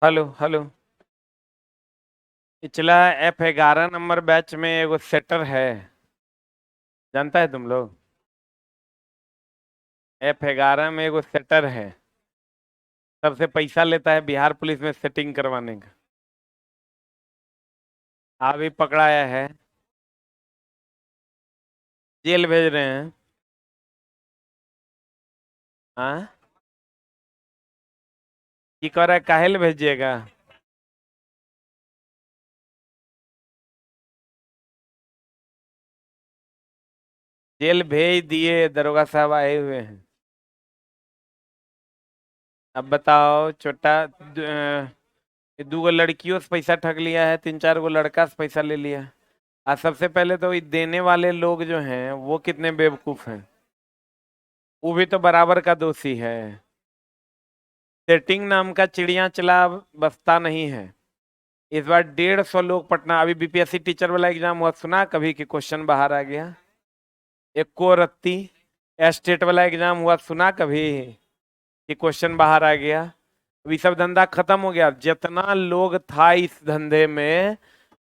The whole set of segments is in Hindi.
Hello hello. पिछला F11 नंबर बैच में एगो सेटर है, जानता है तुम लोग? F11 में एगो सेटर है, सबसे पैसा लेता है बिहार पुलिस में सेटिंग करवाने का। अभी पकड़ाया है, जेल भेज रहे हैं। हाँ, की कह रहा है काहेल भेजिएगा? जेल भेज दिए, दरोगा साहब आए हुए हैं। अब बताओ छोटा, दू गो लड़कियों से पैसा ठग लिया है, तीन चार गो लड़का से पैसा ले लिया। आज सबसे पहले तो ये देने वाले लोग जो हैं वो कितने बेवकूफ हैं, वो भी तो बराबर का दोषी है। सेटिंग नाम का चिड़िया चला बसता नहीं है। इस बार 150 लोग पटना, अभी बीपीएससी टीचर वाला एग्जाम हुआ, सुना कभी कि क्वेश्चन बाहर आ गया? एको रत्ती। स्टेट वाला एग्जाम हुआ, सुना कभी कि क्वेश्चन बाहर आ गया? अभी सब धंधा खत्म हो गया, जितना लोग था इस धंधे में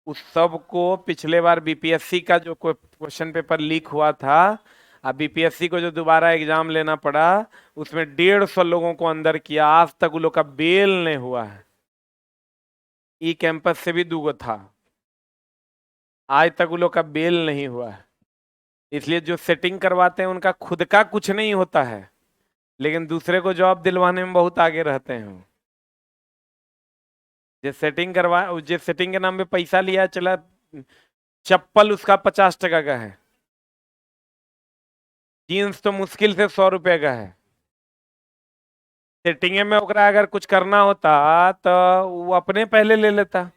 उस सब को पिछले बार बीपीएससी का जो क्वेश्चन पेपर लीक हुआ था, अब बीपीएससी को जो दोबारा एग्जाम लेना पड़ा, उसमें 150 लोगों को अंदर किया, आज तक उन लोग का बेल नहीं हुआ है। ई कैंपस से भी दूगो था, आज तक उन लोग का बेल नहीं हुआ है। इसलिए जो सेटिंग करवाते हैं उनका खुद का कुछ नहीं होता है, लेकिन दूसरे को जॉब दिलवाने में बहुत आगे रहते हैं वो। जिस सेटिंग के नाम पे पैसा लिया चला, चप्पल उसका 50 टका का है, जीन्स तो मुश्किल से 100 रुपए का है। सेटिंगे में ओकरा अगर कुछ करना होता तो वो अपने पहले ले लेता।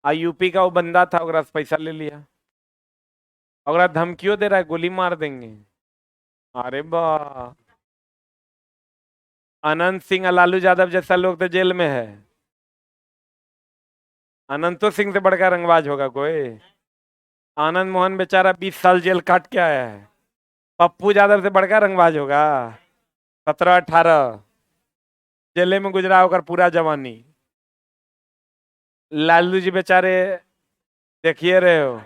यूपी का वो बंदा था, ओकरा से पैसा ले लिया। ओकरा धमकियों दे रहा है, गोली मार देंगे। अरे बा, अनंत सिंह और लालू यादव जैसा लोग तो जेल में है। अनंतो सिंह से बढ़कर रंगबाज होगा कोई? आनंद मोहन बेचारा 20 साल जेल काट के आया है। पप्पू यादव से बढ़कर रंगबाज होगा? 17 18 जेले में गुजरा होकर पूरा जवानी। लालू जी बेचारे, देखिए रहे हो।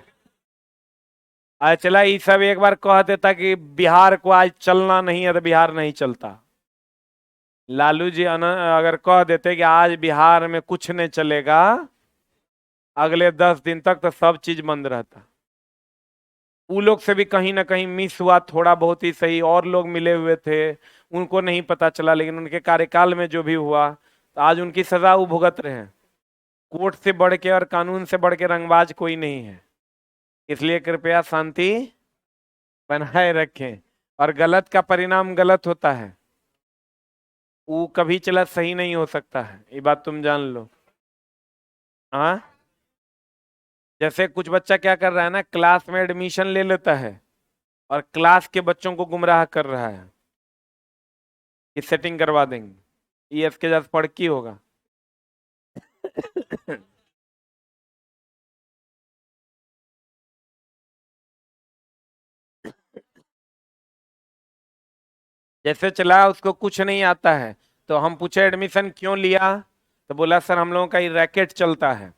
आज चला ये सब एक बार कह देता कि बिहार को आज चलना नहीं है तो बिहार नहीं चलता। लालू जी अगर कह देते कि आज बिहार में कुछ नहीं चलेगा, अगले 10 दिन तक तो सब चीज बंद रहता। वो लोग से भी कहीं ना कहीं मिस हुआ, थोड़ा बहुत ही सही, और लोग मिले हुए थे, उनको नहीं पता चला, लेकिन उनके कार्यकाल में जो भी हुआ तो आज उनकी सजा वो भुगत रहे हैं। कोर्ट से बढ़ के और कानून से बढ़ के रंगबाज कोई नहीं है। इसलिए कृपया शांति बनाए रखें, और गलत का परिणाम गलत होता है, वो कभी चला सही नहीं हो सकता है, ये बात तुम जान लो। हाँ, जैसे कुछ बच्चा क्या कर रहा है ना, क्लास में एडमिशन ले लेता है और क्लास के बच्चों को गुमराह कर रहा है कि सेटिंग करवा देंगे, ये इसके जैसे पढ़ होगा। जैसे चला उसको कुछ नहीं आता है, तो हम पूछे एडमिशन क्यों लिया, तो बोला सर हम लोगों का ये रैकेट चलता है,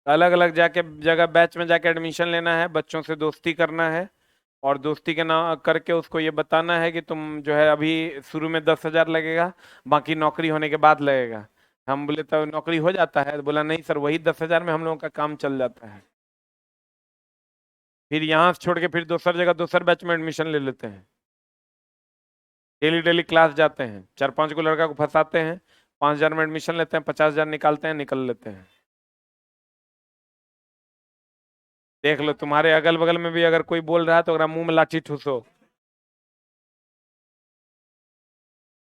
अलग अलग जाके जगह बैच में जाके एडमिशन लेना है, बच्चों से दोस्ती करना है, और दोस्ती के नाम करके उसको ये बताना है कि तुम जो है अभी शुरू में 10,000 लगेगा, बाकी नौकरी होने के बाद लगेगा। हम बोले तो नौकरी हो जाता है, तो बोला नहीं सर, वही 10,000 में हम लोगों का काम चल जाता है। फिर यहाँ से छोड़ के फिर दूसर जगह दूसर बैच में एडमिशन ले लेते हैं। डेली डेली क्लास जाते हैं, 4 5 को लड़का को फंसाते हैं, 5,000 में एडमिशन लेते हैं, 50,000 निकालते हैं, निकल लेते हैं। देख लो, तुम्हारे अगल बगल में भी अगर कोई बोल रहा है तो अगर मुंह में लाठी ठूसो,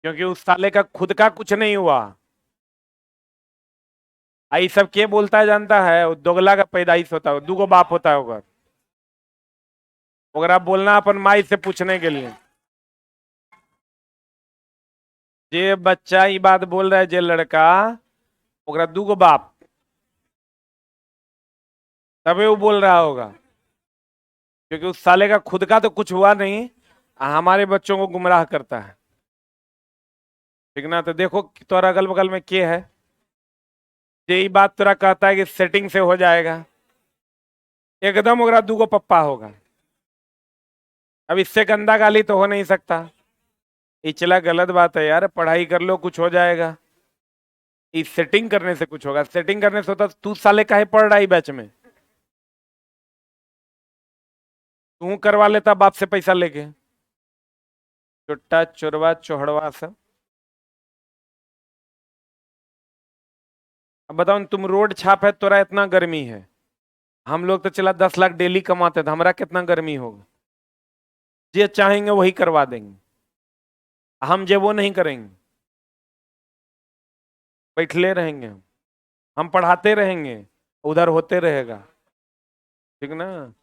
क्योंकि उस साले का खुद का कुछ नहीं हुआ। आई सब के बोलता है जानता है? वो दोगला का पैदाइश होता है, दूगो बाप होता है होगा। अगर आप बोलना अपन माई से पूछने के लिए, जे बच्चा ये बात बोल रहा है, जे लड़का, ओकरा दूगो बाप, तबे वो बोल रहा होगा, क्योंकि उस साले का खुद का तो कुछ हुआ नहीं, हमारे बच्चों को गुमराह करता है। ठीक ना? तो देखो तोरा अगल बगल में के है, यही बात तोरा कहता है कि सेटिंग से हो जाएगा, एकदम ओकरा दूगो पप्पा होगा। अब इससे गंदा गाली तो हो नहीं सकता। ये चला गलत बात है यार, पढ़ाई कर लो कुछ हो जाएगा। इस सेटिंग करने से कुछ होगा, सेटिंग करने से होता तू साले काहे पढ़ रहा है बैच में, तू करवा लेता बाप से पैसा लेके। चुट्टा चोरवा चोहड़वा सब। अब बताओ तुम रोड छाप है, तोरा इतना गर्मी है, हम लोग तो चला 10 लाख डेली कमाते थे, हमारा कितना गर्मी होगा। जे चाहेंगे वही करवा देंगे, हम जे वो नहीं करेंगे, बैठले रहेंगे, हम पढ़ाते रहेंगे, उधर होते रहेगा। ठीक ना।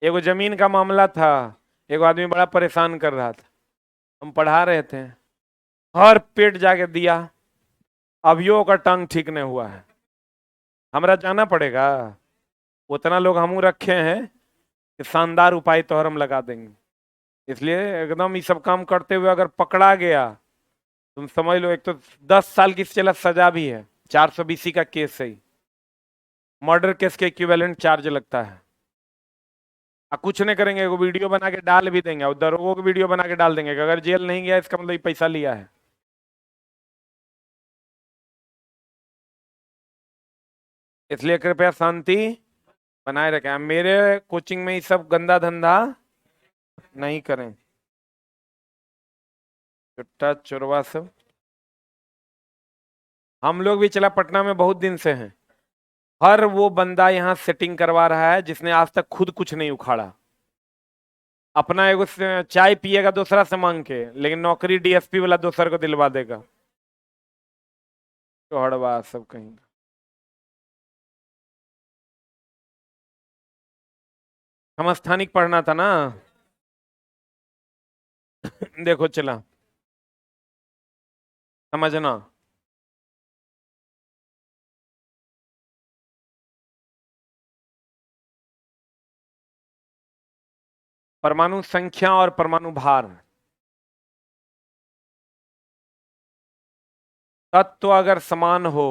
एगो जमीन का मामला था, एगो आदमी बड़ा परेशान कर रहा था, हम पढ़ा रहे थे, हर पेट जाके दिया, अभियो का टांग ठीक नहीं हुआ है, हमरा जाना पड़ेगा। उतना लोग हमू रखे हैं कि शानदार उपाय तो हम लगा देंगे। इसलिए एकदम ये सब काम करते हुए अगर पकड़ा गया, तुम समझ लो, एक तो 10 साल की चला सजा भी है, 420 का केस है, मर्डर केस के इक्विवेलेंट चार्ज लगता है। कुछ नहीं करेंगे, वो वीडियो बना के डाल भी देंगे, और दरोगों को वीडियो बना के डाल देंगे कि अगर जेल नहीं गया इसका मतलब ये पैसा लिया है। इसलिए कृपया शांति बनाए रखें, मेरे कोचिंग में ये सब गंदा धंधा नहीं करें। चुट्टा चोरवा सब। हम लोग भी चला पटना में बहुत दिन से हैं, हर वो बंदा यहाँ सेटिंग करवा रहा है जिसने आज तक खुद कुछ नहीं उखाड़ा। अपना एगो चाय पिएगा दूसरा से मांग के, लेकिन नौकरी डीएसपी वाला दूसर को दिलवा देगा। तो हड़वा सब कहीं। समस्थानिक पढ़ना था ना। देखो चला, समझना। परमाणु संख्या और परमाणु भार, तत्व अगर समान हो,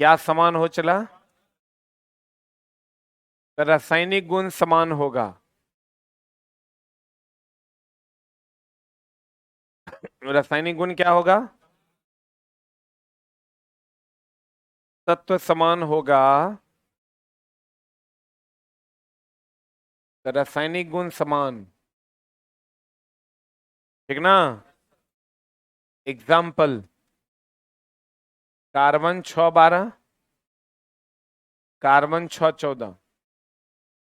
क्या समान हो चला, तो रासायनिक गुण समान होगा। रासायनिक गुण क्या होगा, तत्व समान होगा, तो रासायनिक गुण समान। ठीक ना। एग्जाम्पल, कार्बन 612, कार्बन 614,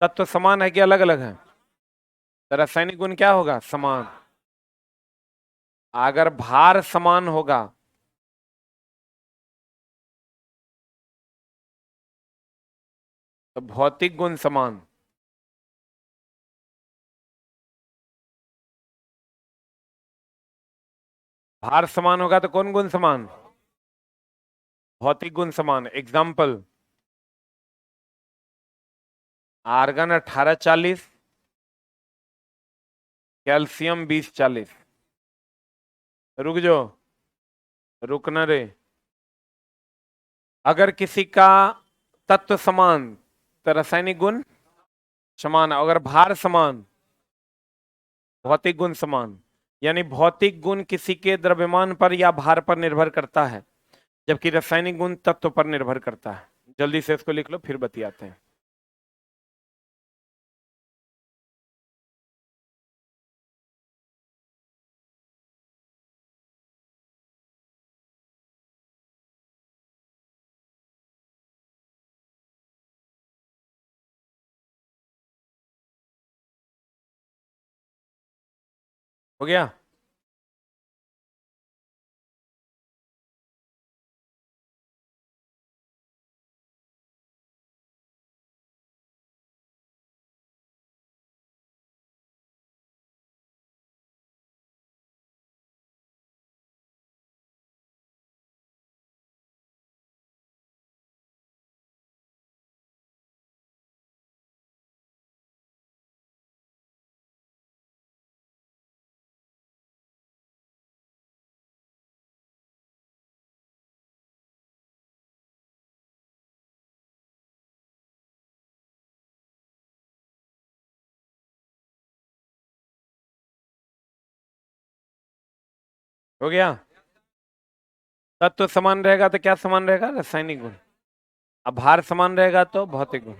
तत्व समान है कि अलग अलग है, तो रासायनिक गुण क्या होगा, समान। अगर भार समान होगा, तो भौतिक गुण समान। भार समान होगा तो कौन गुण समान, भौतिक गुण समान। Example, argon 1840, calcium 2040। रुक जाओ, रुकना रे। अगर किसी का तत्व समान, तो रासायनिक गुण समान, अगर भार समान, भौतिक गुण समान। यानी भौतिक गुण किसी के द्रव्यमान पर या भार पर निर्भर करता है, जबकि रासायनिक गुण तत्व पर निर्भर करता है। जल्दी से इसको लिख लो, फिर बतियाते हैं। हो गया। हो गया। तत्व समान रहेगा तो क्या समान रहेगा? रासायनिक गुण। अब भार समान रहेगा तो भौतिक गुण।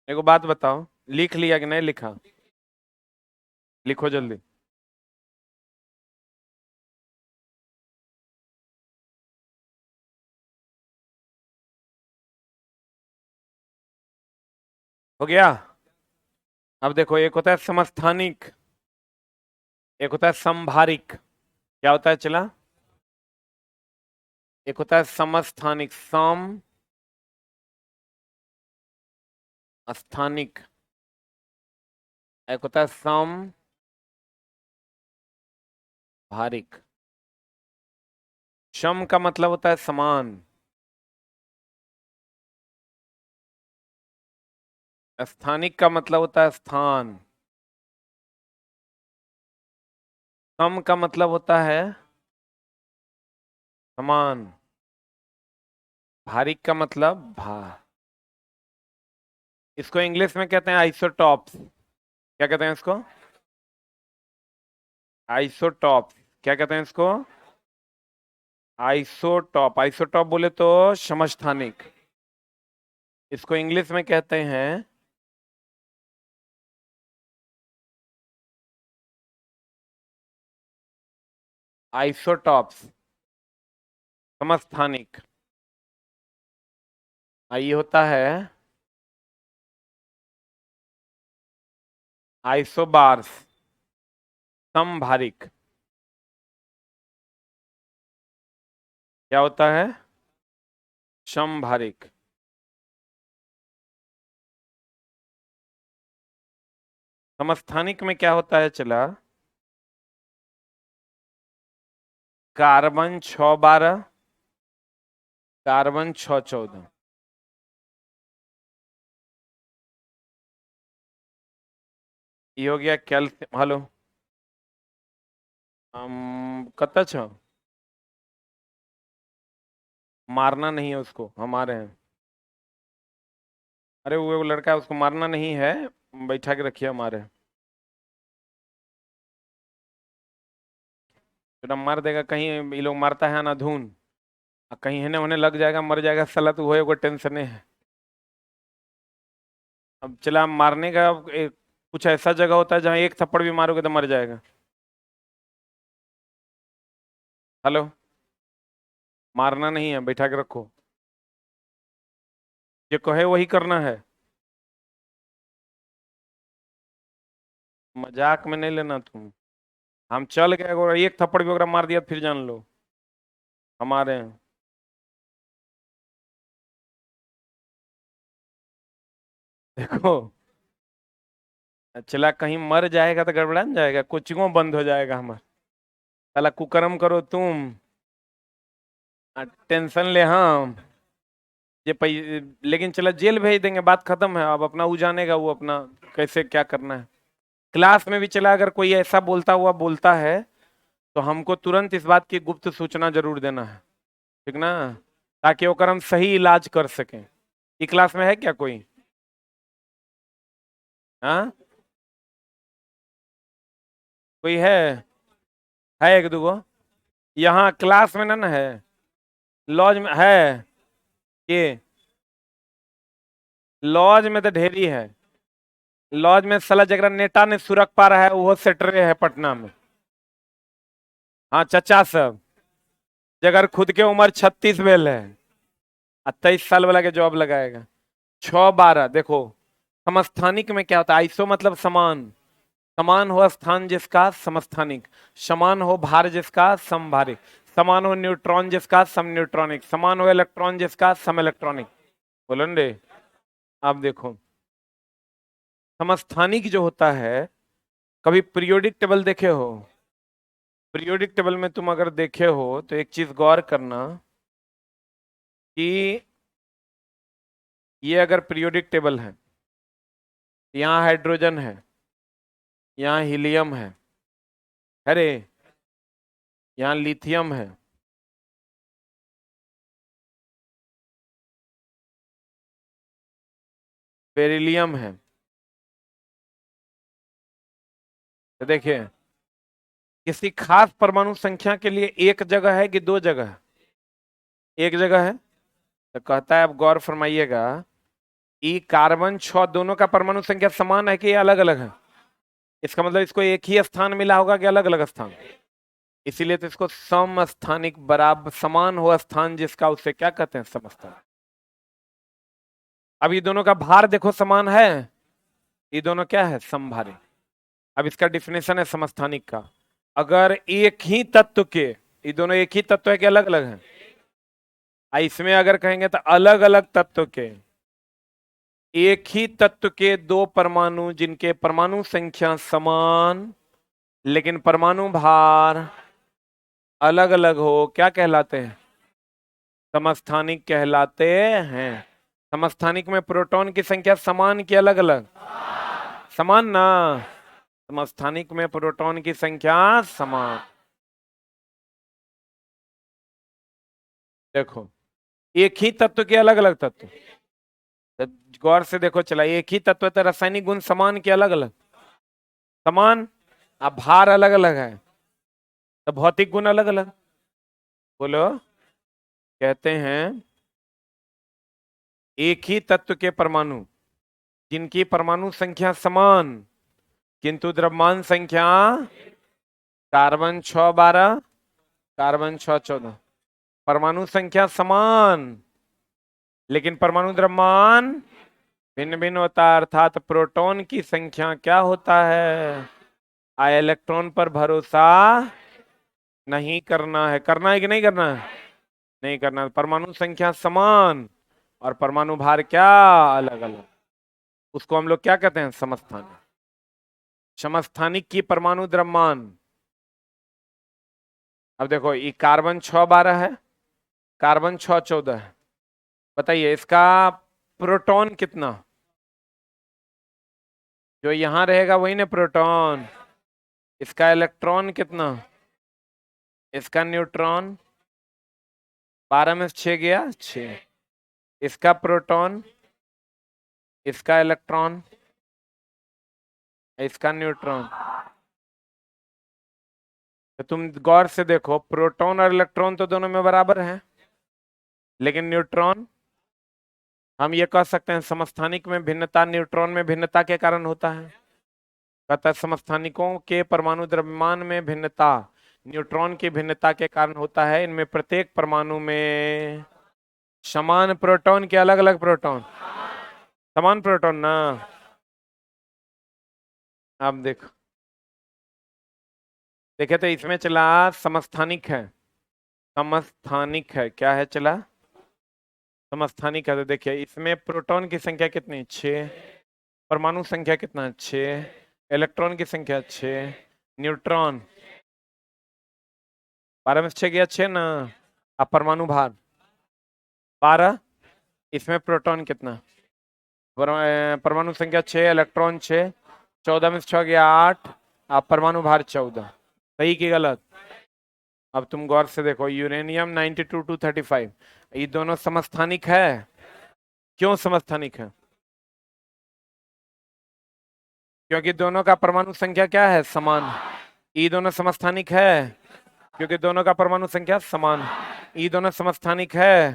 एक बात बताओ, लिख लिया कि नहीं लिखा? लिखो जल्दी। हो गया। अब देखो, एक होता है समस्थानिक, एक होता है समभारिक। क्या होता है चला? एक होता है समस्थानिक, सम स्थानिक। एक होता है सम भारिक। सम का मतलब होता है समान। स्थानिक का मतलब होता है स्थान। सम का मतलब होता है समान। भारिक का मतलब भार। इसको इंग्लिश में कहते हैं आइसोटॉप्स। क्या कहते हैं इसको? आइसोटॉप्स। क्या कहते हैं इसको? आइसोटॉप। आइसोटॉप बोले तो समस्थानिक। इसको इंग्लिश में कहते हैं आइसोटॉप्स, समस्थानिक। ये होता है आइसोबार्स, समभारिक। क्या होता है? समभारिक। समस्थानिक में क्या होता है चला? Carbon 6 12, carbon 6 14। ये हो गया कैल्शियम। हेलो, कत छ? मारना नहीं है उसको, हमारे हैं। अरे वो लड़का है, उसको मारना नहीं है, बैठा के रखिए हमारे। बेटा मार देगा कहीं, ये लोग मारता है अनाधुन, कहीं है होने लग जाएगा, मर जाएगा साला, तो वो टेंशन है। अब चला मारने का कुछ ऐसा जगह होता है जहां एक थप्पड़ भी मारोगे तो मर जाएगा। हेलो, मारना नहीं है, बैठा के रखो। ये कहे वही करना है, मजाक में नहीं लेना तुम। हम चल गए, अगर एक थप्पड़ भी अगर मार दिया तो फिर जान लो हमारे हैं। देखो, चला कहीं मर जाएगा तो गड़बड़ा न जाएगा, कोचिंगों बंद हो जाएगा हमारा। साला कुकर्म करो तुम, टेंशन ले हम। ये लेकिन चला जेल भेज देंगे, बात खत्म है। अब अपना वो जानेगा, वो अपना कैसे क्या करना है। क्लास में भी चला अगर कोई ऐसा बोलता हुआ बोलता है तो हमको तुरंत इस बात की गुप्त सूचना जरूर देना है, ठीक ना? ताकि ओकर हम सही इलाज कर सकें। ये क्लास में है क्या कोई? हाँ, कोई है एक दूगो यहाँ क्लास में ना है। लॉज में है ये? लॉज में तो ढेरी है। लॉज में साला जगह नेता ने सुरख पा रहा है वो सेटरे है पटना में। हाँ चचा सब, जगह खुद के उम्र 36 भेल है, 23 साल वाला के जॉब लगाएगा। 6 12 देखो, समस्थानिक में क्या होता है? आइसो मतलब समान। समान हो स्थान जिसका समस्थानिक, समान हो भार जिसका समभारिक, समान हो न्यूट्रॉन जिसका सम न्यूट्रॉनिक, समान हो इलेक्ट्रॉन जिसका सम इलेक्ट्रॉनिक। बोलो रे। आप देखो, समस्थानिक जो होता है, कभी पीरियोडिक टेबल देखे हो? पीरियोडिक टेबल में तुम अगर देखे हो तो एक चीज गौर करना कि ये अगर पीरियोडिक टेबल है, यहाँ हाइड्रोजन है, यहाँ हीलियम है, अरे यहाँ लिथियम है, बेरिलियम है। तो देखिए, किसी खास परमाणु संख्या के लिए एक जगह है कि दो जगह है? एक जगह है। तो कहता है, अब गौर फरमाइएगा, ई कार्बन 6 दोनों का परमाणु संख्या समान है कि अलग अलग है? इसका मतलब इसको एक ही स्थान मिला होगा कि अलग अलग स्थान? इसीलिए तो इसको समस्थानिक, बराबर समान हो स्थान जिसका, उसे क्या कहते हैं? समस्थानिक। अब ये दोनों का भार देखो समान है, ये दोनों क्या है? समभारी। अब इसका डिफिनेशन है समस्थानिक का, अगर एक ही तत्व के, ये दोनों एक ही तत्व है कि अलग अलग है? इसमें अगर कहेंगे तो अलग अलग तत्व के, एक ही तत्व के दो परमाणु जिनके परमाणु संख्या समान लेकिन परमाणु भार अलग अलग हो, क्या कहलाते हैं? समस्थानिक कहलाते हैं। समस्थानिक में प्रोटॉन की संख्या समान कि अलग अलग? समान ना। समस्थानिक में प्रोटॉन की संख्या समान। देखो, एक ही तत्व के अलग अलग तत्व, तो गौर से देखो चला, एक ही तत्व तो रासायनिक गुण समान के अलग अलग? समान। अब भार अलग अलग है तो भौतिक गुण अलग अलग। बोलो। कहते हैं एक ही तत्व के परमाणु जिनकी परमाणु संख्या समान किंतु द्रव्यमान संख्या, कार्बन 6 12, कार्बन 6 14, परमाणु संख्या समान लेकिन परमाणु द्रव्यमान भिन्न भिन्न होता है, अर्थात प्रोटॉन की संख्या क्या होता है? इलेक्ट्रॉन पर भरोसा नहीं करना है। करना है कि नहीं करना है? नहीं करना है। परमाणु संख्या समान और परमाणु भार क्या? अलग अलग। उसको हम लोग क्या कहते हैं? समस्थानिक। समस्थानिक की परमाणु द्रव्यमान, अब देखो ये कार्बन 6 12 है, कार्बन 6 14 है, बताइए इसका प्रोटॉन कितना? जो यहां रहेगा वही ना प्रोटॉन। इसका इलेक्ट्रॉन कितना? इसका न्यूट्रॉन। 12 में से 6 गया 6। इसका प्रोटॉन, इसका इलेक्ट्रॉन, इसका न्यूट्रॉन। तो तुम गौर से देखो, प्रोटॉन और इलेक्ट्रॉन तो दोनों में बराबर है, लेकिन न्यूट्रॉन, हम ये कह सकते हैं समस्थानिक में भिन्नता न्यूट्रॉन में भिन्नता के कारण होता है। कहता है समस्थानिकों के परमाणु द्रव्यमान में भिन्नता न्यूट्रॉन की भिन्नता के कारण होता है। इनमें प्रत्येक परमाणु में समान प्रोटॉन के अलग अलग प्रोटॉन, समान प्रोटॉन ना। अब देखो, देखे तो इसमें चला समस्थानिक है, समस्थानिक है, क्या है चला? समस्थानिक है। तो देखिए इसमें प्रोटॉन की संख्या कितनी? 6। परमाणु संख्या कितना? 6। इलेक्ट्रॉन की संख्या 6। न्यूट्रॉन 12 में से 6 गया 6 ना। अब परमाणु भार 12। इसमें प्रोटॉन कितना? परमाणु संख्या 6, इलेक्ट्रॉन 6, 14 में से 6 गया 8। अब परमाणु भार 14। सही की गलत? अब तुम गौर से देखो, यूरेनियम 92 235, ये दोनों समस्थानिक है। क्यों समस्थानिक है? क्योंकि दोनों का परमाणु संख्या क्या है? समान। ये दोनों समस्थानिक है क्योंकि दोनों का परमाणु संख्या समान। ये दोनों समस्थानिक है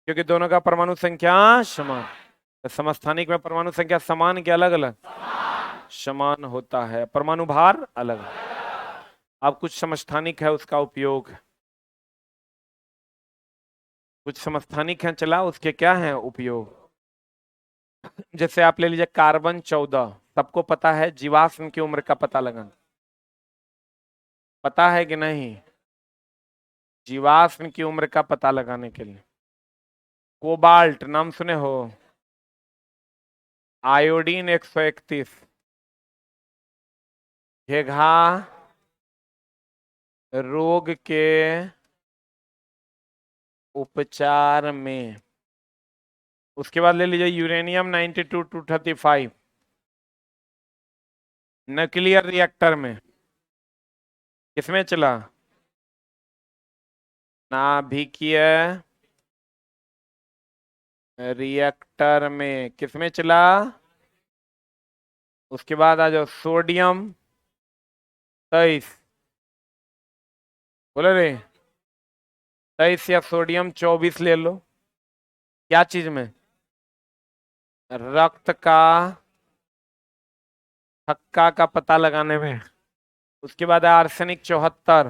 क्योंकि दोनों का परमाणु संख्या समान। तो समस्थानिक में परमाणु संख्या समान के अलग अलग? समान होता है, परमाणु भार अलग। अब कुछ समस्थानिक है उसका उपयोग, कुछ समस्थानिक है चला, उसके क्या है उपयोग? जैसे आप ले लीजिए कार्बन 14, सबको पता है जीवाश्म की उम्र का पता लगाना, पता है कि नहीं? जीवाश्म की उम्र का पता लगाने के लिए कोबाल्ट नाम सुने हो? आयोडीन 131, घेघा रोग के उपचार में। उसके बाद ले लीजिए यूरेनियम 92 235, न्यूक्लियर रिएक्टर में। किसमें चला? नाभिकीय रिएक्टर में। किसमें चला? उसके बाद आ जाओ सोडियम 23, बोले रे 23 या सोडियम 24 ले लो। क्या चीज में? रक्त का थक्का का पता लगाने में। उसके बाद है आर्सेनिक 74,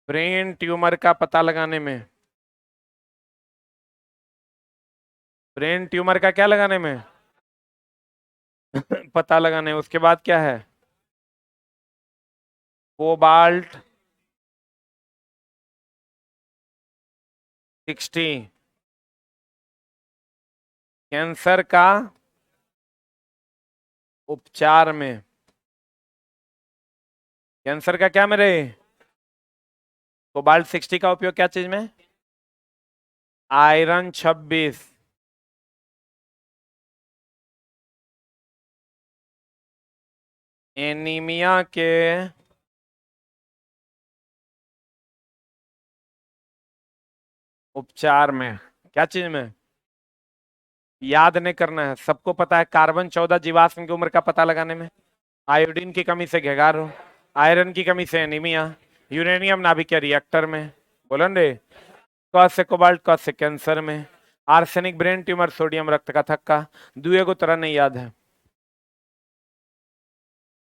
ब्रेन ट्यूमर का पता लगाने में। ब्रेन ट्यूमर का क्या लगाने में? पता लगाने। उसके बाद क्या है? कोबाल्ट 60, कैंसर का उपचार में। कैंसर का क्या मेरे? कोबाल्ट 60 का उपयोग क्या चीज में? आयरन 26, एनीमिया के उपचार में। क्या चीज में? याद नहीं करना है, सबको पता है। कार्बन 14 जीवाश्म की उम्र का पता लगाने में। आयोडीन की कमी से घेगारो, आयरन की कमी से एनीमिया, यूरेनियम नाभिकीय रिएक्टर में। बोलन रे क से कोबाल्ट, क से कैंसर में, आर्सेनिक ब्रेन ट्यूमर, सोडियम रक्त का थक्का। दुए को तरह नहीं याद है।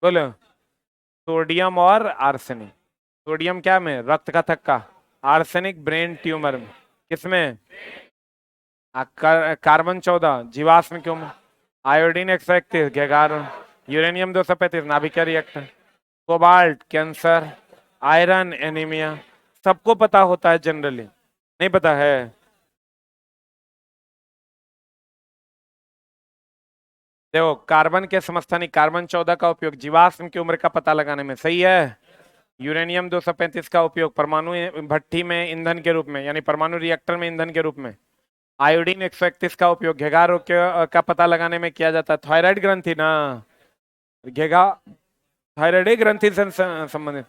बोलो सोडियम और आर्सेनिक। सोडियम क्या में? रक्त का थक्का। आर्सेनिक ब्रेन ट्यूमर में। किसमें? कार्बन 14 जीवाश्म क्यों में, आयोडीन 131 घेगार, यूरेनियम 235 नाभिकीय reactor, cobalt cancer, iron anaemia. सबको पता होता है जनरली, नहीं पता है? देखो कार्बन के समस्थानिक कार्बन 14 का उपयोग जीवाश्म की उम्र का पता लगाने में, सही है। यूरेनियम 235 का उपयोग परमाणु भट्टी में ईंधन के रूप में, यानी परमाणु रिएक्टर में ईंधन के रूप में। आयोडीन 131 का उपयोग घेगा रोग का पता लगाने में किया जाता है। थायराइड ग्रंथि ना, घेगा थायराइड ग्रंथि से संबंधित।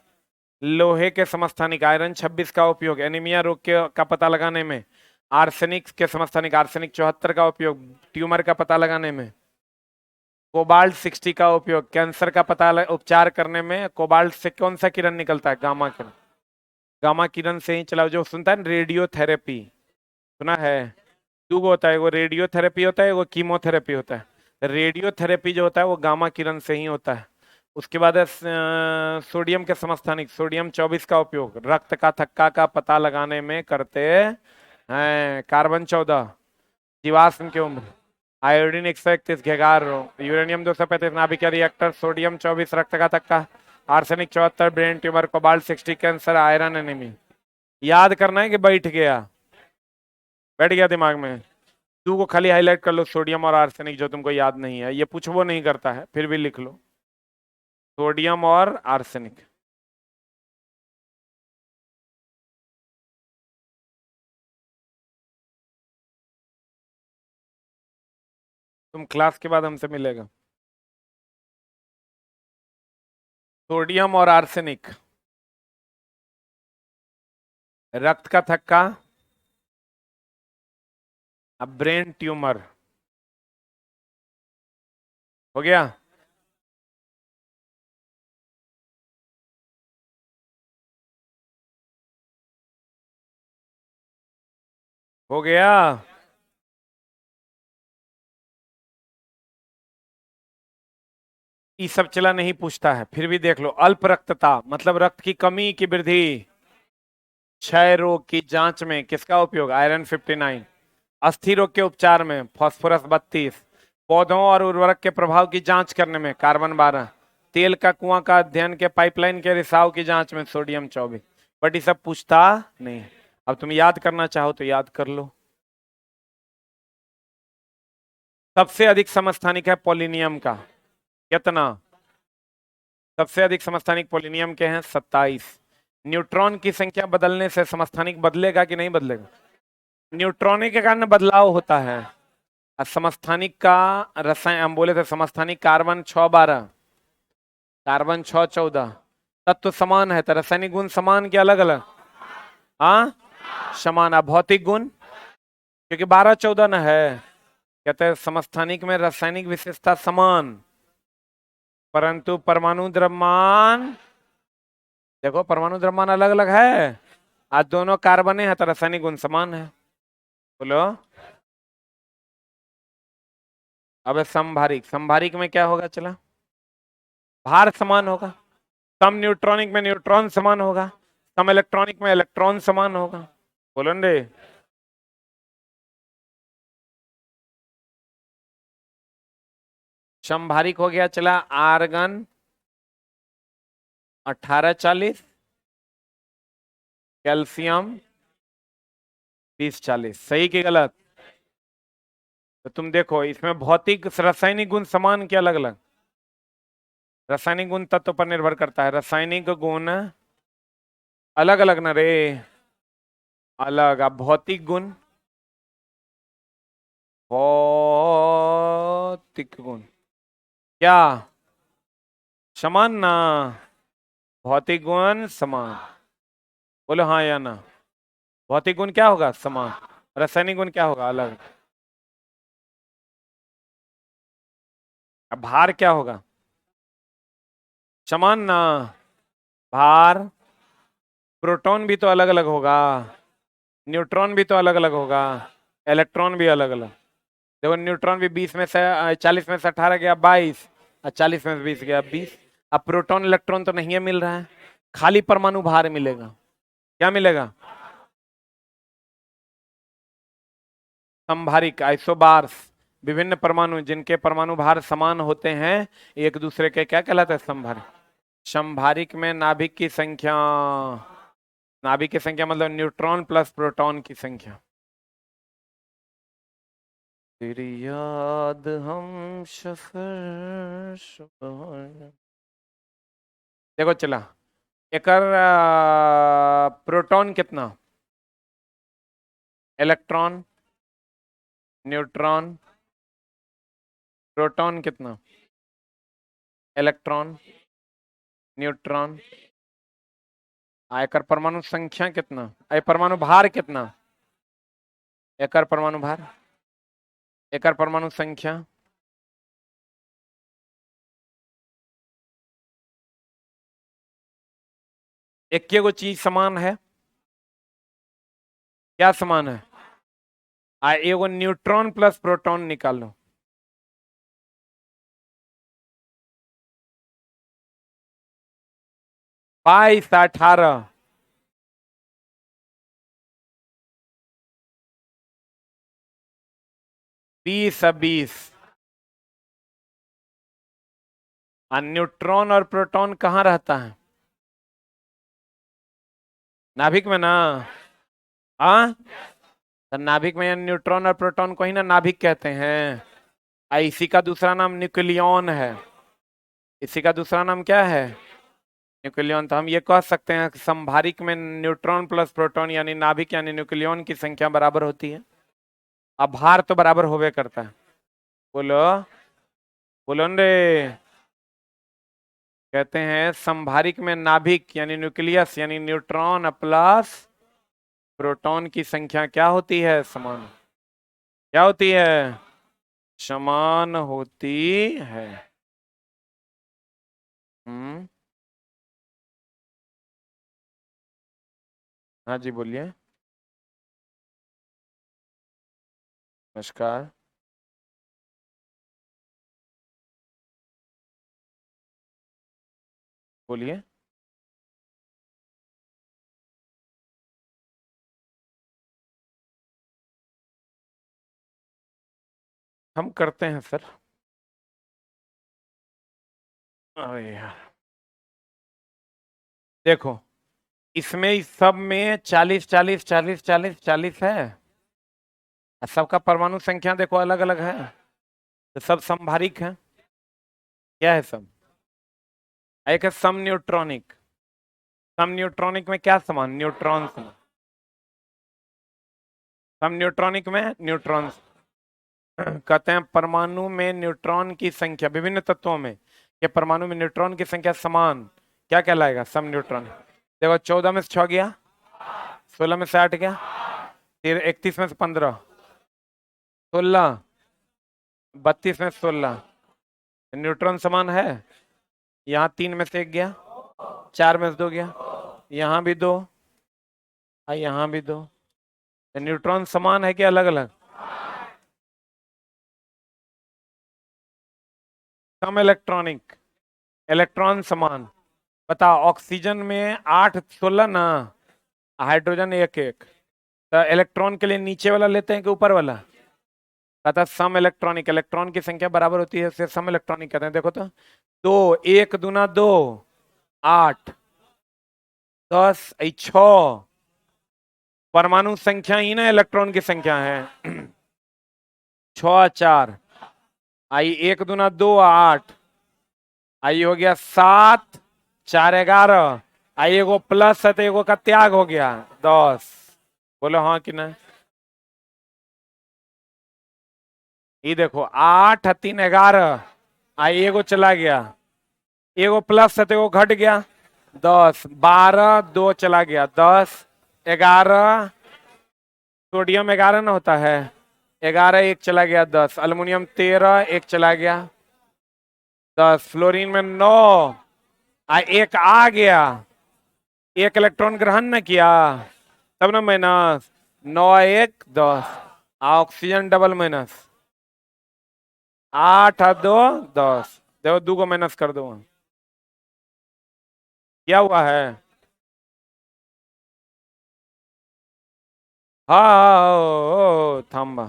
लोहे के समस्थानिक आयरन 26 का उपयोग एनीमिया रोग के का पता लगाने में। आर्सेनिक के समस्थानिक आर्सेनिक 74 का उपयोग ट्यूमर का पता लगाने में। कोबाल्ट 60 का उपयोग कैंसर का पता उपचार करने में। कोबाल्ट से कौन सा किरण निकलता है? गामा किरण। गामा किरण से ही चलाओ। जो सुनता है रेडियो थेरेपी, सुना है? दो होता है, वो रेडियो थेरेपी होता है, वो कीमोथेरेपी होता है। रेडियो थेरेपी जो होता है वो गामा किरण से ही होता है। उसके बाद है सोडियम के समस्थानिक सोडियम 24 का उपयोग रक्त का थक्का का पता लगाने में करते हैं। कार्बन 14 जीवाश्म की उम्र, आयोडीन 131 घेगार, यूरेनियम 235 नाभिकीय रिएक्टर, सोडियम 24 रक्त का थक्का, arsenic 74 brain tumour, cobalt 60 cancer, iron enemy. याद करना है कि बैठ गया? बैठ गया दिमाग में? तू को खाली हाईलाइट कर लो सोडियम और आर्सेनिक, जो तुमको याद नहीं है, ये पूछबो नहीं करता है फिर भी लिख लो सोडियम और आर्सेनिक। तुम क्लास के बाद हमसे मिलेगा। सोडियम और आर्सेनिक, रक्त का थक्का, अब ब्रेन ट्यूमर। हो गया? हो गया? ये सब चला नहीं पूछता है, फिर भी देख लो। अल्प रक्तता मतलब रक्त की कमी की वृद्धि। क्षय रोग की जांच में किसका उपयोग? आयरन 59। अस्थि रोग के उपचार में फास्फोरस 32। पौधों और उर्वरक के प्रभाव की जांच करने में कार्बन 12। तेल का कुआं का अध्ययन के पाइपलाइन के रिसाव की जांच में सोडियम 24। बट ये सब पूछता नहीं। अब तुम याद करना चाहो तो याद कर लो। सबसे अधिक समस्थानिक है पोलिनियम का, कितना? सबसे अधिक समस्थानिक पोलिनियम के हैं 27। न्यूट्रॉन की संख्या बदलने से समस्थानिक बदलेगा कि नहीं बदलेगा? न्यूट्रॉनिक के कारण बदलाव होता है। समस्थानिक का रसायन हम बोले थे, समस्थानिक कार्बन 612, कार्बन 614। तत्व समान है तो रासायनिक गुण समान के अलग अलग? हाँ समान। भौतिक गुण क्योंकि 12 14 न है, कहते हैं समस्थानिक में रासायनिक विशेषता समान परंतु परमाणु द्रव्यमान, देखो परमाणु द्रव्यमान अलग अलग है। आज दोनों कार्बन है तो रासायनिक गुण समान है। बोलो। अब समभारिक, समभारिक में क्या होगा? चला, भार समान होगा। सम न्यूट्रॉनिक में न्यूट्रॉन समान होगा, सम इलेक्ट्रॉनिक में इलेक्ट्रॉन समान होगा। बोलो रे। समभारिक हो गया, चला आर्गन 1840, कैल्शियम 2040। सही कि गलत? तो तुम देखो इसमें भौतिक रासायनिक गुण समान के अलग अलग? रासायनिक गुण तत्व पर निर्भर करता है, रासायनिक गुण अलग अलग न रे, अलग। अब भौतिक गुण, भौतिक गुण क्या समान ना? भौतिक गुण समान। बोलो हाँ या ना। भौतिक गुण क्या होगा? समान। रासायनिक गुण क्या होगा? अलग। अब भार क्या होगा? समान ना। भार, प्रोटॉन भी तो अलग अलग होगा, न्यूट्रॉन भी तो अलग अलग होगा, इलेक्ट्रॉन भी अलग अलग। देखो न्यूट्रॉन भी 20 में से 40 में से 18 गया 22, और 40 में से 20 गया 20। अब प्रोटॉन इलेक्ट्रॉन तो नहीं है मिल रहा है, खाली परमाणु भार मिलेगा। क्या मिलेगा? समभारिक आइसोबार्स, विभिन्न परमाणु जिनके परमाणु भार समान होते हैं एक दूसरे के, क्या कहलाते हैं? समभारिक। समभारिक में नाभिक की संख्या, नाभिक की संख्या मतलब न्यूट्रॉन प्लस प्रोटॉन की संख्या। तेरी याद हम सफर सुबह। देखो चला, एक प्रोटॉन कितना, इलेक्ट्रॉन, न्यूट्रॉन, प्रोटॉन कितना, इलेक्ट्रॉन, न्यूट्रॉन। आयकर परमाणु संख्या कितना, आय परमाणु भार कितना, एकर परमाणु भार, एकर परमाणु संख्या। एक गो चीज समान है, क्या समान है? एगो न्यूट्रॉन प्लस प्रोटॉन निकालो। बाईस 18, 20 और न्यूट्रॉन और प्रोटॉन कहाँ रहता है? नाभिक में ना। हाँ, तो नाभिक में न्यूट्रॉन और प्रोटॉन को ही ना नाभिक कहते हैं। इसी का दूसरा नाम न्यूक्लियन है। इसी का दूसरा नाम क्या है? न्यूक्लियन। तो हम ये कह सकते हैं कि समभारिक में न्यूट्रॉन प्लस प्रोटॉन यानी नाभिक यानी न्यूक्लियन की संख्या बराबर होती है। अब भार तो बराबर होवे करता है। बोलो, बोलो रे। कहते हैं समभारिक में नाभिक यानी न्यूक्लियस यानी न्यूट्रॉन प्लस प्रोटॉन की संख्या क्या होती है? समान। क्या होती है? समान होती है। हम्म। हाँ जी बोलिए। नमस्कार। बोलिए। हम करते हैं सर। अरे यार, देखो इसमें इस सब में 40 40 40 40 40 है, और सबका परमाणु संख्या देखो अलग अलग है, तो सब समभारिक है। क्या है सब? एक है सम न्यूट्रॉनिक। सम न्यूट्रॉनिक में क्या समान? न्यूट्रॉन समान। सम न्यूट्रॉनिक में न्यूट्रॉन। कहते हैं परमाणु में न्यूट्रॉन की संख्या, विभिन्न तत्वों में के परमाणु में न्यूट्रॉन की संख्या समान, क्या कहलाएगा? सम न्यूट्रॉन। देखो 14 में से 6 गया, 16 में से 8 गया, फिर 31 में से 15, 16, 32 में से 16। न्यूट्रॉन समान है। यहाँ 3 में से 1 गया, 4 में से 2 गया, यहाँ भी 2, यहाँ भी 2। न्यूट्रॉन समान है कि अलग अलग? सम इलेक्ट्रॉनिक, इलेक्ट्रॉन समान। बता, ऑक्सीजन में 8 16 ना, हाइड्रोजन 1 1। तो इलेक्ट्रॉन के लिए नीचे वाला लेते हैं कि ऊपर वाला? कहता सम इलेक्ट्रॉनिक, इलेक्ट्रॉन की संख्या बराबर होती है, इसे सम इलेक्ट्रॉनिक कहते हैं। देखो तो, 2 1 दूना 2, 8 10 6। परमाणु संख्या ही ना इलेक्ट्रॉन की संख्या है। 6 4, आई 1 दूना 2 8, आई हो गया 7 4 11, आई एगो प्लस है तो एगो का त्याग हो गया 10। बोलो हाँ कि ना? ये देखो 8 3 11, आई एगो चला गया, एगो प्लस है तो एगो घट गया 10, 12 2 चला गया 10, 11 सोडियम 11 ना होता है, 11 1 चला गया 10, अल्युमिनियम 13 1 चला गया 10, फ्लोरीन में 9, एक आ गया, एक इलेक्ट्रॉन ग्रहण न किया, तब ना माइनस 9 1 10, ऑक्सीजन डबल माइनस 8 2 10। देखो 2 को माइनस कर दो, क्या हुआ है? हाँ थाम्बा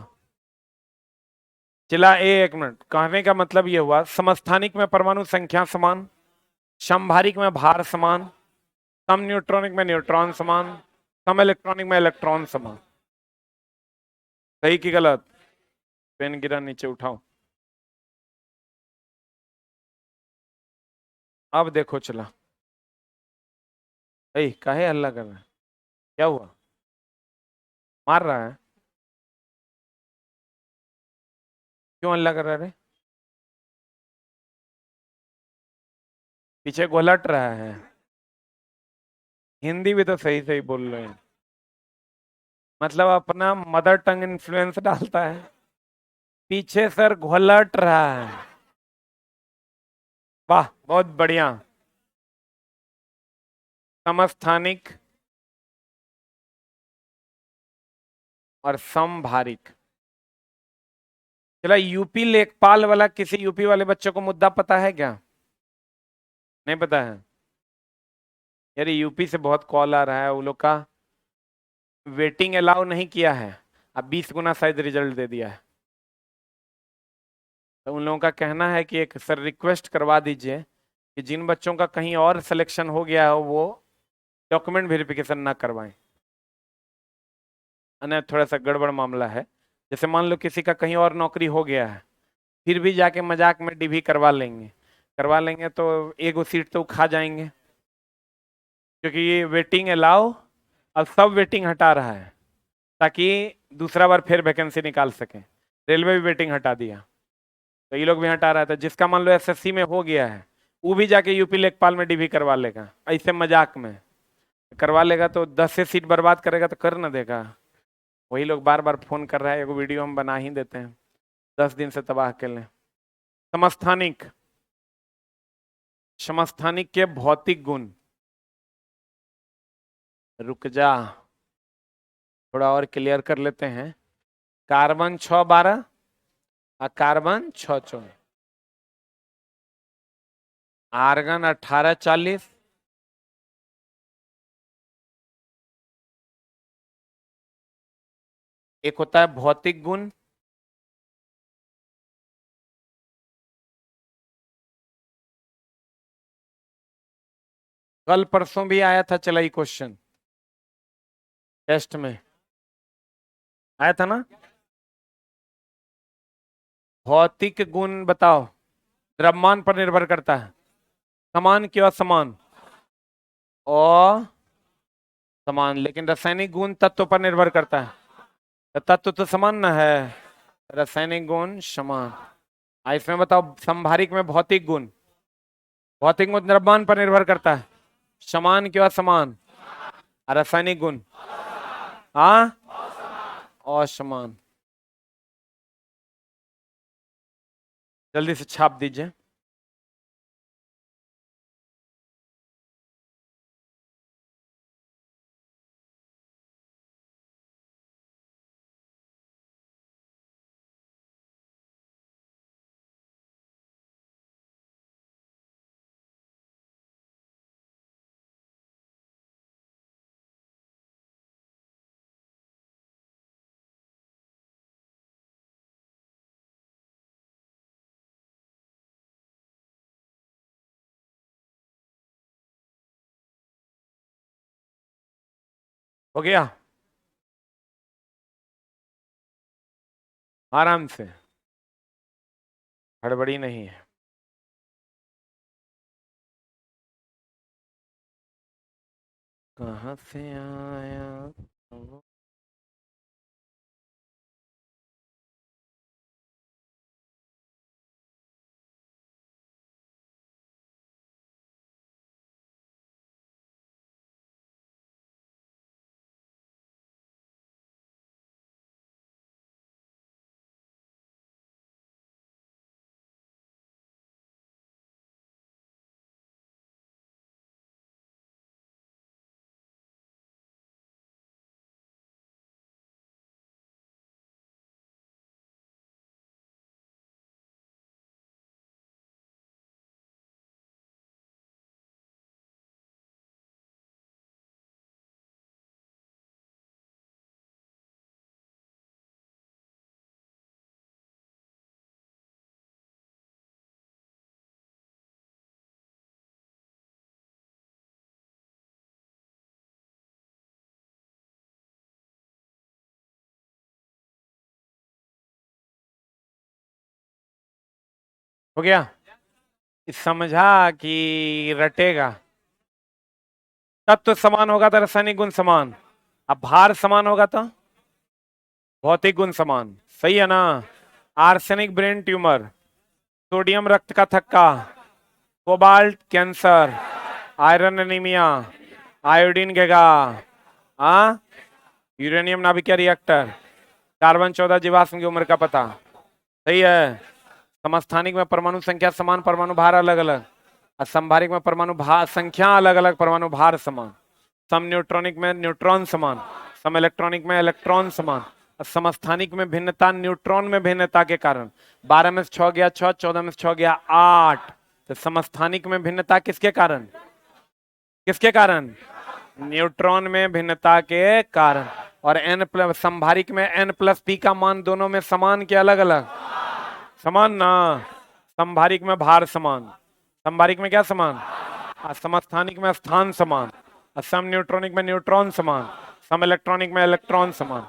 चिल्ला, 1 मिनट। कहने का मतलब ये हुआ, समस्थानिक में परमाणु संख्या समान, समभारिक में भार समान, सम न्यूट्रॉनिक में न्यूट्रॉन समान, सम इलेक्ट्रॉनिक में इलेक्ट्रॉन समान। सही की गलत? पेन गिरा नीचे, उठाओ। अब देखो चला, काहे हल्ला कर रहा है? क्या हुआ? मार रहा है? क्यों हल्ला कर रहा है रे? पीछे घोलट रहा है। हिंदी भी तो सही सही बोल रहे हैं, मतलब अपना मदर टंग इन्फ्लुएंस डालता है। पीछे सर घोलट रहा है। वाह, बहुत बढ़िया। समस्थानिक और समभारिक। चला, यूपी लेखपाल वाला किसी यूपी वाले बच्चों को मुद्दा पता है क्या? नहीं पता है? यार यूपी से बहुत कॉल आ रहा है, वो लोग का वेटिंग अलाउ नहीं किया है, अब 20 गुना शायद रिजल्ट दे दिया है। तो उन लोगों का कहना है कि एक सर रिक्वेस्ट करवा दीजिए कि जिन बच्चों का कहीं और सिलेक्शन हो गया हो वो डॉक्यूमेंट वेरिफिकेशन ना करवाएं। अन्य थोड़ा सा गड़बड़ मामला है। जैसे मान लो किसी का कहीं और नौकरी हो गया है, फिर भी जाके मजाक में डीवी करवा लेंगे तो एक सीट तो खा जाएंगे, क्योंकि ये वेटिंग अलाउ अब सब वेटिंग हटा रहा है ताकि दूसरा बार फिर वैकेंसी निकाल सके। रेलवे भी वेटिंग हटा दिया, तो ये लोग भी हटा रहा था। जिसका मान लो एसएससी में हो गया है, वो भी जाके यूपी लेखपाल में डीवी करवा लेगा, ऐसे मजाक में करवा लेगा तो 10 से सीट बर्बाद करेगा तो कर ना देगा। वही लोग बार बार फोन कर रहा है, एगो वीडियो हम बना ही देते हैं, 10 दिन से तबाह कर लें। समस्थानिक, समस्थानिक के भौतिक गुण, रुक जा थोड़ा और क्लियर कर लेते हैं। कार्बन 6 12 और कार्बन 6 14, आर्गन 18 40, एक होता है भौतिक गुण, कल परसों भी आया था, चला ये क्वेश्चन टेस्ट में आया था ना। भौतिक गुण बताओ, द्रव्यमान पर निर्भर करता है, समान कि असमान? और समान, लेकिन रासायनिक गुण तत्व पर निर्भर करता है, तो तत्व तो समान ना है, रासायनिक गुण समान। इसमें बताओ संभारिक में भौतिक गुण, भौतिक गुण द्रव्यमान पर निर्भर करता है, समान कि असमान? और रासायनिक गुण? हाँ, असमान। जल्दी से छाप दीजिए। हो गया, आराम से, हड़बड़ी नहीं है। कहाँ से आया वो? हो गया, समझा कि रटेगा। तत्व समान होगा तो रासायनिक गुण समान, अब भार समान होगा तो भौतिक गुण समान, सही है ना। आर्सेनिक ब्रेन ट्यूमर, सोडियम रक्त का थक्का, cobalt cancer, iron anaemia, iodine गेगा, हाँ, यूरेनियम नाभिकीय रिएक्टर, कार्बन 14 जीवाश्म की उम्र का पता, सही है। समस्थानिक में परमाणु संख्या समान, परमाणु भार अलग अलग। असंभारिक में परमाणु भार संख्या अलग अलग, परमाणु भार समान। सम न्यूट्रॉनिक में न्यूट्रॉन समान, सम इलेक्ट्रॉनिक में इलेक्ट्रॉन समान। समस्थानिक में भिन्नता न्यूट्रॉन में भिन्नता के कारण, 12 में से 6 गया 6, 14 में से 6 गया 8। तो समस्थानिक में भिन्नता किसके कारण, किसके कारण, न्यूट्रॉन में भिन्नता के कारण। और एन प्लस संभारिक में एन प्लस पी का मान दोनों में समान के अलग अलग, समान ना। संभारिक में भार समान, संभारिक में क्या समान, समस्थानिक में स्थान समान, सम न्यूट्रॉनिक में न्यूट्रॉन समान, सम इलेक्ट्रॉनिक में इलेक्ट्रॉन समान।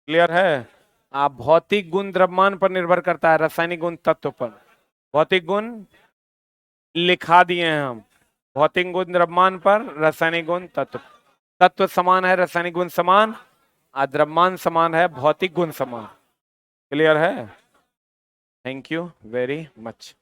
क्लियर है। आप भौतिक गुण द्रव्यमान पर निर्भर करता है, रासायनिक गुण तत्व पर। भौतिक गुण लिखा दिए हैं हम, भौतिक गुण द्रव्यमान पर, रासायनिक गुण तत्व। तत्व समान है, रासायनिक गुण समान, द्रव्यमान समान है, भौतिक गुण समान। क्लियर है। Thank you very much.